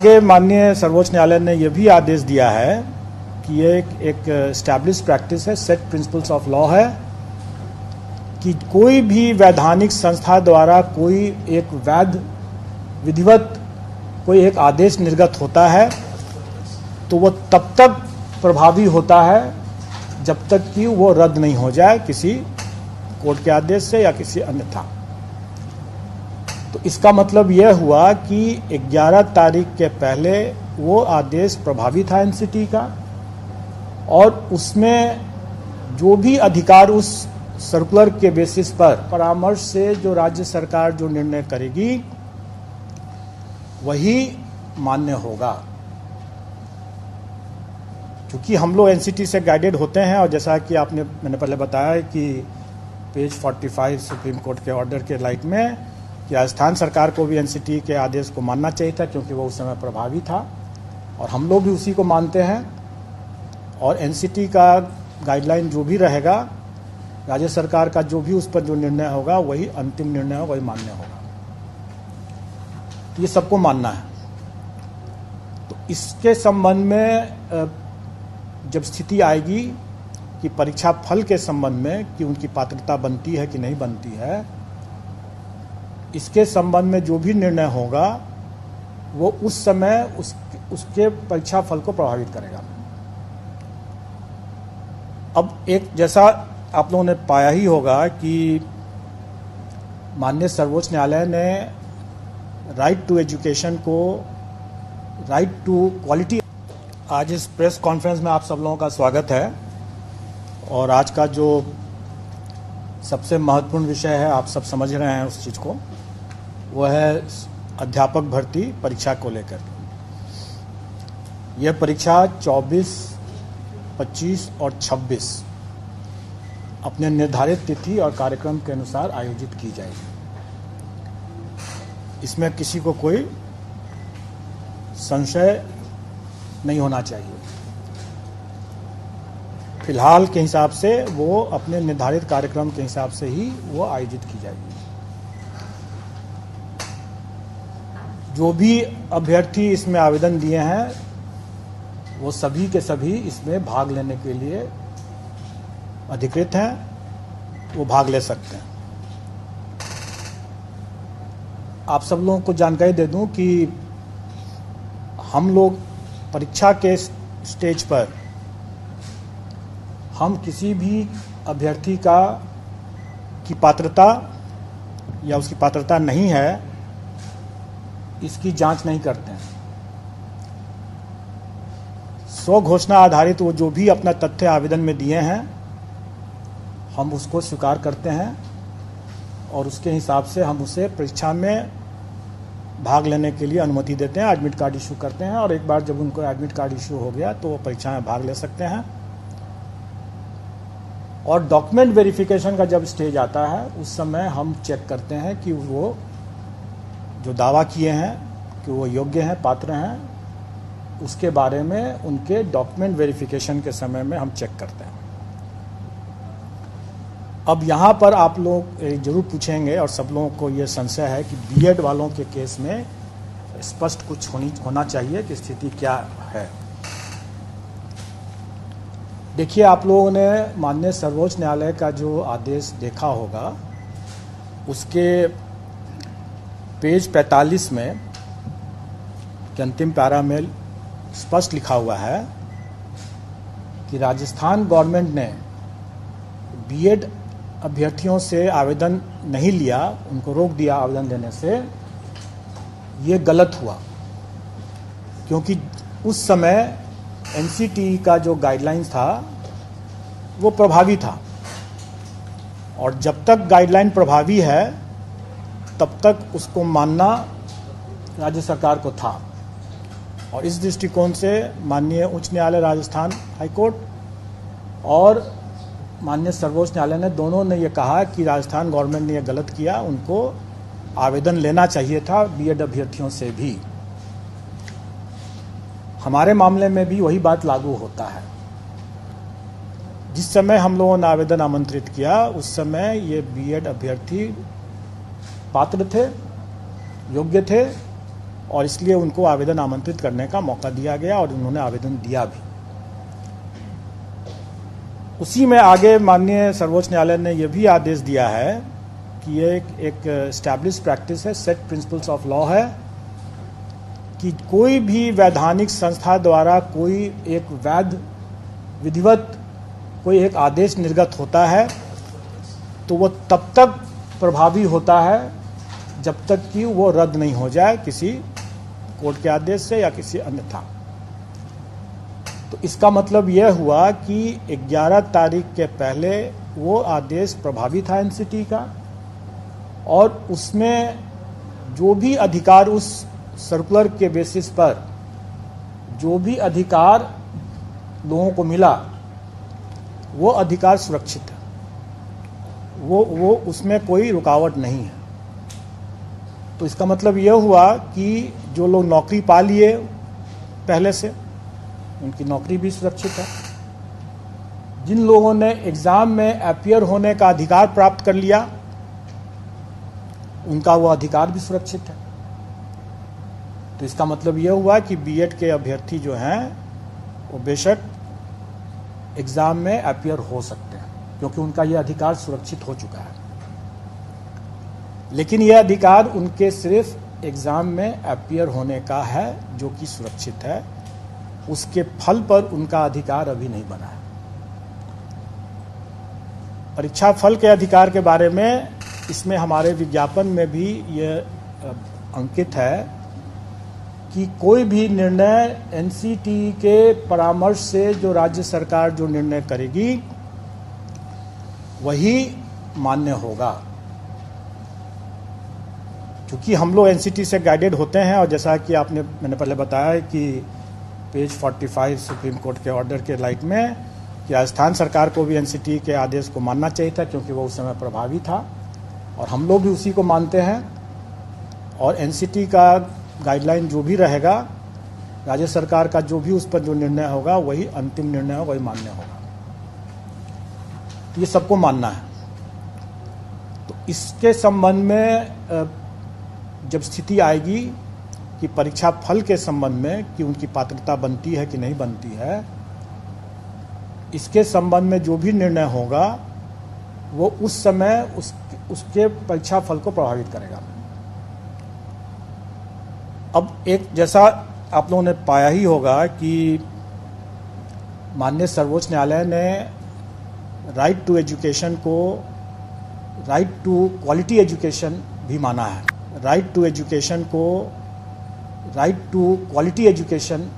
के माननीय सर्वोच्च न्यायालय ने यह भी आदेश दिया है कि ये एक एस्टैब्लिश प्रैक्टिस है, सेट प्रिंसिपल्स ऑफ लॉ है कि कोई भी वैधानिक संस्था द्वारा कोई एक वैध विधिवत कोई एक आदेश निर्गत होता है तो वो तब तक प्रभावी होता है जब तक कि वो रद्द नहीं हो जाए किसी कोर्ट के आदेश से या किसी अन्यथा। तो इसका मतलब यह हुआ कि 11 तारीख के पहले वो आदेश प्रभावी था एनसीटी का, और उसमें जो भी अधिकार उस सर्कुलर के बेसिस पर परामर्श से जो राज्य सरकार जो निर्णय करेगी वही मान्य होगा। क्योंकि हम लोग एनसीटी से गाइडेड होते हैं, और जैसा कि मैंने पहले बताया कि पेज 45 सुप्रीम कोर्ट के ऑर्डर के लाइट में कि राजस्थान सरकार को भी एनसीटी के आदेश को मानना चाहिए था क्योंकि वो उस समय प्रभावी था, और हम लोग भी उसी को मानते हैं। और एनसीटी का गाइडलाइन जो भी रहेगा, राज्य सरकार का जो भी उस पर जो निर्णय होगा वही अंतिम निर्णय होगा, वही मान्य होगा। तो ये सबको मानना है। तो इसके संबंध में जब स्थिति आएगी कि परीक्षा फल के संबंध में कि उनकी पात्रता बनती है कि नहीं बनती है, इसके संबंध में जो भी निर्णय होगा वो उस समय उसके परीक्षा फल को प्रभावित करेगा। अब एक जैसा आप लोगों ने पाया ही होगा कि माननीय सर्वोच्च न्यायालय ने राइट टू एजुकेशन को राइट टू क्वालिटी। आज इस प्रेस कॉन्फ्रेंस में आप सब लोगों का स्वागत है, और आज का जो सबसे महत्वपूर्ण विषय है, आप सब समझ रहे हैं उस चीज़ को, वह है अध्यापक भर्ती परीक्षा को लेकर। यह परीक्षा 24, 25 और 26 अपने निर्धारित तिथि और कार्यक्रम के अनुसार आयोजित की जाएगी। इसमें किसी को कोई संशय नहीं होना चाहिए। फिलहाल के हिसाब से वो अपने निर्धारित कार्यक्रम के हिसाब से ही वो आयोजित की जाएगी। जो भी अभ्यर्थी इसमें आवेदन दिए हैं वो सभी के सभी इसमें भाग लेने के लिए अधिकृत हैं, वो भाग ले सकते हैं। आप सब लोगों को जानकारी दे दूं कि हम लोग परीक्षा के स्टेज पर हम किसी भी अभ्यर्थी की पात्रता या उसकी पात्रता नहीं है इसकी जांच नहीं करते हैं। स्व घोषणा आधारित वो जो भी अपना तथ्य आवेदन में दिए हैं हम उसको स्वीकार करते हैं, और उसके हिसाब से हम उसे परीक्षा में भाग लेने के लिए अनुमति देते हैं, एडमिट कार्ड इशू करते हैं, और एक बार जब उनको एडमिट कार्ड इशू हो गया तो वो परीक्षा में भाग ले सकते हैं। और डॉक्यूमेंट वेरिफिकेशन का जब स्टेज आता है उस समय हम चेक करते हैं कि वो जो दावा किए हैं कि वो योग्य हैं, पात्र हैं, उसके बारे में उनके डॉक्यूमेंट वेरिफिकेशन के समय में हम चेक करते हैं। अब यहाँ पर आप लोग जरूर पूछेंगे, और सब लोगों को ये संशय है कि बीएड वालों के केस में स्पष्ट कुछ होना चाहिए कि स्थिति क्या है। देखिए, आप लोगों ने माननीय सर्वोच्च न्यायालय का जो आदेश देखा होगा उसके पेज 45 में के अंतिम पैरा में स्पष्ट लिखा हुआ है कि राजस्थान गवर्नमेंट ने बीएड अभ्यर्थियों से आवेदन नहीं लिया, उनको रोक दिया आवेदन देने से। ये गलत हुआ क्योंकि उस समय एनसीटी का जो गाइडलाइन था वो प्रभावी था, और जब तक गाइडलाइन प्रभावी है तब तक उसको मानना राज्य सरकार को था। और इस दृष्टिकोण से माननीय उच्च न्यायालय राजस्थान हाईकोर्ट और माननीय सर्वोच्च न्यायालय ने दोनों ने ये कहा कि राजस्थान गवर्नमेंट ने ये गलत किया, उनको आवेदन लेना चाहिए था बीएड अभ्यर्थियों से भी। हमारे मामले में भी वही बात लागू होता है। जिस समय हम लोगों ने आवेदन आमंत्रित किया उस समय ये बीएड अभ्यर्थी पात्र थे, योग्य थे, और इसलिए उनको आवेदन आमंत्रित करने का मौका दिया गया और उन्होंने आवेदन दिया भी। उसी में आगे माननीय सर्वोच्च न्यायालय ने यह भी आदेश दिया है कि ये एक एस्टैब्लिश प्रैक्टिस है, सेट प्रिंसिपल्स ऑफ लॉ है कि कोई भी वैधानिक संस्था द्वारा कोई एक वैध विधिवत कोई एक आदेश निर्गत होता है तो वो तब तक प्रभावी होता है जब तक कि वो रद्द नहीं हो जाए किसी कोर्ट के आदेश से या किसी अन्यथा। तो इसका मतलब यह हुआ कि 11 तारीख के पहले वो आदेश प्रभावी था एनसीटी का, और उसमें जो भी अधिकार उस सर्कुलर के बेसिस पर जो भी अधिकार लोगों को मिला वो अधिकार सुरक्षित है, वो उसमें कोई रुकावट नहीं है। तो इसका मतलब यह हुआ कि जो लोग नौकरी पा लिए पहले से उनकी नौकरी भी सुरक्षित है, जिन लोगों ने एग्जाम में अपीयर होने का अधिकार प्राप्त कर लिया उनका वो अधिकार भी सुरक्षित है। तो इसका मतलब यह हुआ कि बीएड के अभ्यर्थी जो हैं वो बेशक एग्जाम में अपीयर हो सकते हैं क्योंकि उनका यह अधिकार सुरक्षित हो चुका है। लेकिन यह अधिकार उनके सिर्फ एग्जाम में अपीयर होने का है जो कि सुरक्षित है, उसके फल पर उनका अधिकार अभी नहीं बना है। परीक्षा फल के अधिकार के बारे में इसमें हमारे विज्ञापन में भी यह अंकित है कि कोई भी निर्णय एनसीटी के परामर्श से जो राज्य सरकार जो निर्णय करेगी वही मान्य होगा। क्योंकि हम लोग एनसीटी से गाइडेड होते हैं और जैसा कि मैंने पहले बताया कि पेज 45 सुप्रीम कोर्ट के ऑर्डर के लाइट में कि राजस्थान सरकार को भी एनसीटी के आदेश को मानना चाहिए था क्योंकि वो उस समय प्रभावी था और हम लोग भी उसी को मानते हैं। और एनसीटी का गाइडलाइन जो भी रहेगा, राज्य सरकार का जो भी उस पर जो निर्णय होगा वही अंतिम निर्णय होगा, वही मान्य होगा। तो ये सबको मानना है। तो इसके संबंध में जब स्थिति आएगी कि परीक्षा फल के संबंध में कि उनकी पात्रता बनती है कि नहीं बनती है, इसके संबंध में जो भी निर्णय होगा वो उस समय उसके परीक्षा फल को प्रभावित करेगा। अब एक जैसा आप लोगों ने पाया ही होगा कि माननीय सर्वोच्च न्यायालय ने राइट टू एजुकेशन को राइट टू क्वालिटी एजुकेशन भी माना है। राइट टू एजुकेशन को राइट टू क्वालिटी एजुकेशन